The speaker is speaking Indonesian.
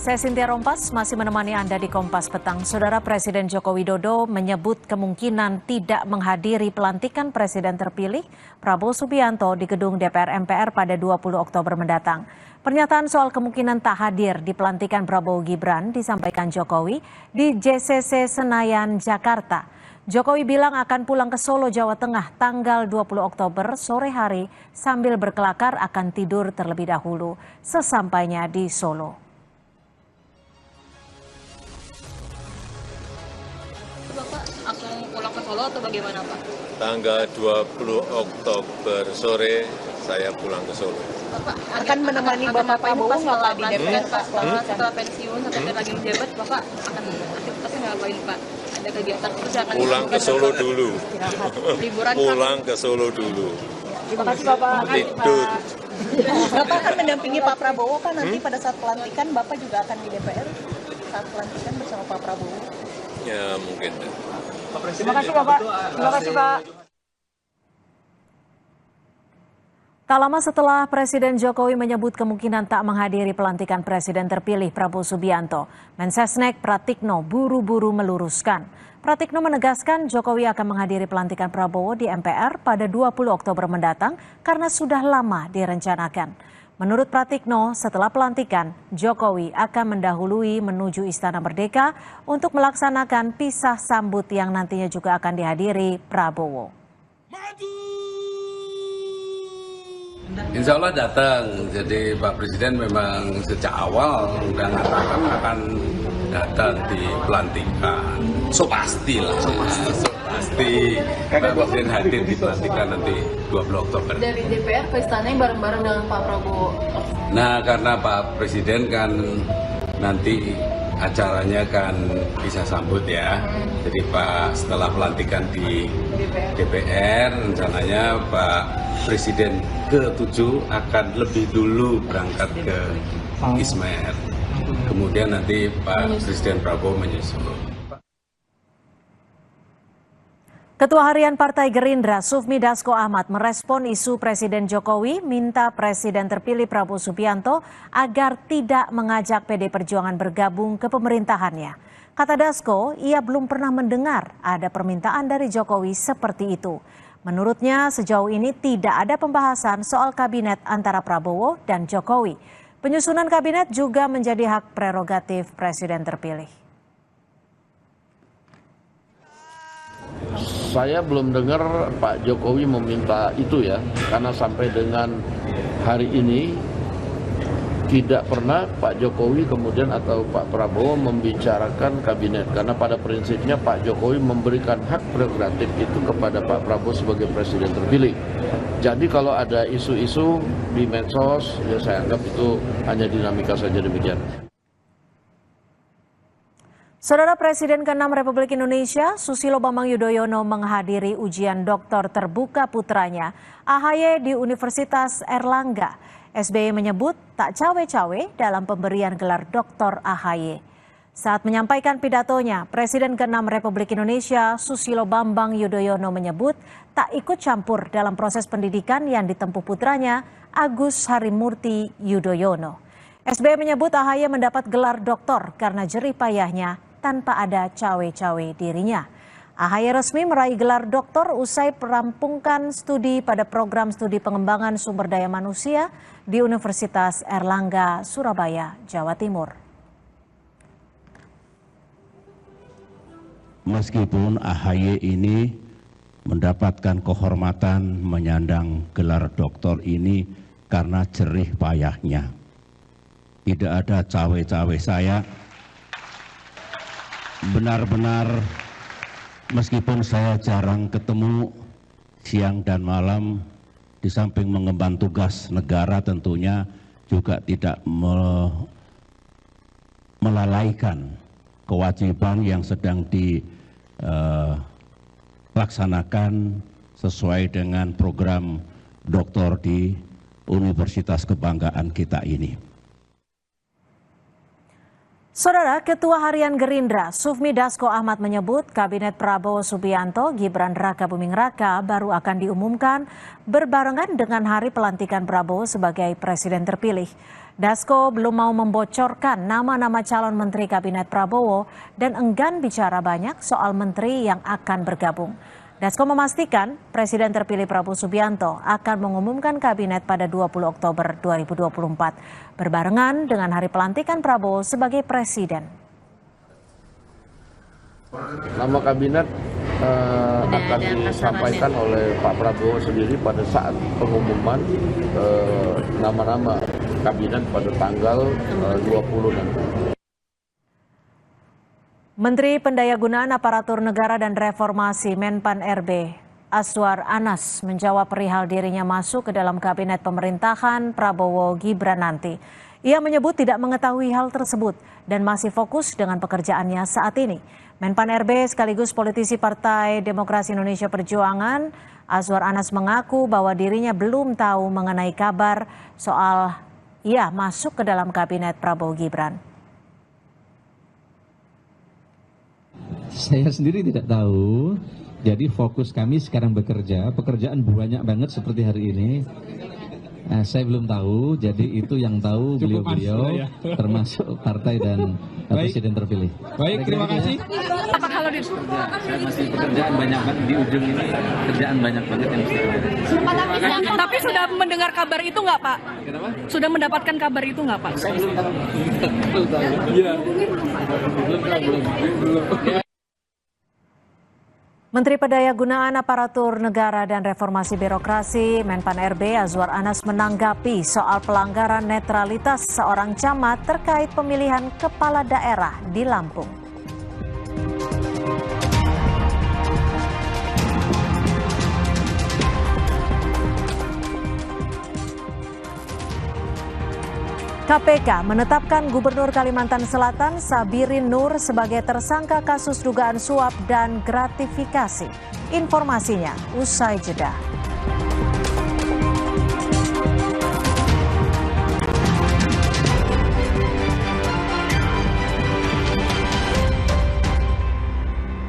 Saya Cynthia Rompas masih menemani Anda di Kompas Petang. Saudara Presiden Joko Widodo menyebut kemungkinan tidak menghadiri pelantikan Presiden terpilih Prabowo Subianto di gedung DPR MPR pada 20 Oktober mendatang. Pernyataan soal kemungkinan tak hadir di pelantikan Prabowo Gibran disampaikan Jokowi di JCC Senayan, Jakarta. Jokowi bilang akan pulang ke Solo, Jawa Tengah tanggal 20 Oktober sore hari sambil berkelakar akan tidur terlebih dahulu sesampainya di Solo. Bapak akan pulang ke Solo atau bagaimana Pak? Tanggal 20 Oktober sore saya pulang ke Solo. Bapak akan menemani Bapak Prabowo nggak Pak di DPR Pak? Setelah pensiun sampai lagi menjabat, Bapak akan aktivitasnya ngapain Pak? Ada kegiatan kerja akan Pulang ke Solo dulu. Liburan Pulang ke Solo dulu. Terima kasih Bapak. Tidur. Bapak akan mendampingi Pak Prabowo kan nanti pada saat pelantikan Bapak juga akan di DPR saat pelantikan bersama Pak Prabowo. Ya mungkin. Terima kasih Bapak. Terima kasih Pak. Tak lama setelah Presiden Jokowi menyebut kemungkinan tak menghadiri pelantikan Presiden terpilih Prabowo Subianto, Mensesnek Pratikno buru-buru meluruskan. Pratikno menegaskan Jokowi akan menghadiri pelantikan Prabowo di MPR pada 20 Oktober mendatang karena sudah lama direncanakan. Menurut Pratikno, setelah pelantikan, Jokowi akan mendahului menuju Istana Merdeka untuk melaksanakan pisah sambut yang nantinya juga akan dihadiri Prabowo. Insya Allah datang, jadi Pak Presiden memang sejak awal sudah mengatakan akan datang di pelantikan. So pastilah, so pasti Pak Presiden hadir di pelantikan nanti 20 Oktober. Dari DPR ke istana bareng-bareng dengan Pak Prabowo. Nah karena Pak Presiden kan nanti acaranya kan bisa sambut ya. Jadi Pak setelah pelantikan di DPR rencananya Pak Presiden ke-7 akan lebih dulu berangkat ke Ismer. Kemudian nanti Pak Presiden Prabowo menyusul. Ketua Harian Partai Gerindra Sufmi Dasko Ahmad merespon isu Presiden Jokowi minta Presiden terpilih Prabowo Subianto agar tidak mengajak PD Perjuangan bergabung ke pemerintahannya. Kata Dasko, ia belum pernah mendengar ada permintaan dari Jokowi seperti itu. Menurutnya sejauh ini tidak ada pembahasan soal kabinet antara Prabowo dan Jokowi. Penyusunan kabinet juga menjadi hak prerogatif Presiden terpilih. Saya belum dengar Pak Jokowi meminta itu ya, karena sampai dengan hari ini tidak pernah Pak Jokowi kemudian atau Pak Prabowo membicarakan kabinet. Karena pada prinsipnya Pak Jokowi memberikan hak prerogatif itu kepada Pak Prabowo sebagai presiden terpilih. Jadi kalau ada isu-isu di medsos, ya saya anggap itu hanya dinamika saja demikian. Saudara Presiden ke-6 Republik Indonesia, Susilo Bambang Yudhoyono menghadiri ujian doktor terbuka putranya, AHY di Universitas Erlangga. SBY menyebut tak cawe-cawe dalam pemberian gelar Dr. AHY. Saat menyampaikan pidatonya, Presiden ke-6 Republik Indonesia, Susilo Bambang Yudhoyono menyebut tak ikut campur dalam proses pendidikan yang ditempuh putranya, Agus Harimurti Yudhoyono. SBY menyebut AHY mendapat gelar doktor karena jerih payahnya tanpa ada cawe-cawe dirinya. AHY resmi meraih gelar doktor usai merampungkan studi pada program studi pengembangan sumber daya manusia di Universitas Erlangga, Surabaya, Jawa Timur. Meskipun AHY ini mendapatkan kehormatan menyandang gelar doktor ini karena jerih payahnya. Tidak ada cawe-cawe saya. Benar-benar meskipun saya jarang ketemu siang dan malam, di samping mengemban tugas negara tentunya juga tidak melalaikan kewajiban yang sedang dilaksanakan sesuai dengan program doktor di Universitas Kebanggaan kita ini. Saudara Ketua Harian Gerindra, Sufmi Dasko Ahmad menyebut Kabinet Prabowo Subianto Gibran Raka Buming Raka baru akan diumumkan berbarengan dengan hari pelantikan Prabowo sebagai presiden terpilih. Dasko belum mau membocorkan nama-nama calon menteri Kabinet Prabowo dan enggan bicara banyak soal menteri yang akan bergabung. Dasko memastikan Presiden terpilih Prabowo Subianto akan mengumumkan kabinet pada 20 Oktober 2024 berbarengan dengan hari pelantikan Prabowo sebagai presiden. Nama kabinet akan disampaikan oleh Pak Prabowo sendiri pada saat pengumuman nama-nama kabinet pada tanggal 20 nanti. Menteri Pendayagunaan Aparatur Negara dan Reformasi Menpan RB, Azwar Anas menjawab perihal dirinya masuk ke dalam kabinet pemerintahan Prabowo Gibran nanti. Ia menyebut tidak mengetahui hal tersebut dan masih fokus dengan pekerjaannya saat ini. Menpan RB sekaligus politisi Partai Demokrasi Indonesia Perjuangan, Azwar Anas mengaku bahwa dirinya belum tahu mengenai kabar soal ia masuk ke dalam kabinet Prabowo Gibran. Saya sendiri tidak tahu, jadi fokus kami sekarang bekerja, pekerjaan banyak banget seperti hari ini. Saya belum tahu, jadi itu yang tahu beliau-beliau, termasuk partai dan presiden terpilih. Baik, terima kasih. Apa kalau di Saya masih pekerjaan banyak banget di ujung ini, kerjaan banyak banget yang tapi sudah mendengar kabar itu nggak Pak? Kenapa? Sudah mendapatkan kabar itu nggak Pak? Saya belum tahu. Belum tahu. Iya. Belum. Menteri Pendayagunaan Aparatur Negara dan Reformasi Birokrasi Menpan RB Azwar Anas menanggapi soal pelanggaran netralitas seorang camat terkait pemilihan kepala daerah di Lampung. KPK menetapkan Gubernur Kalimantan Selatan Sabirin Nur sebagai tersangka kasus dugaan suap dan gratifikasi. Informasinya usai jeda.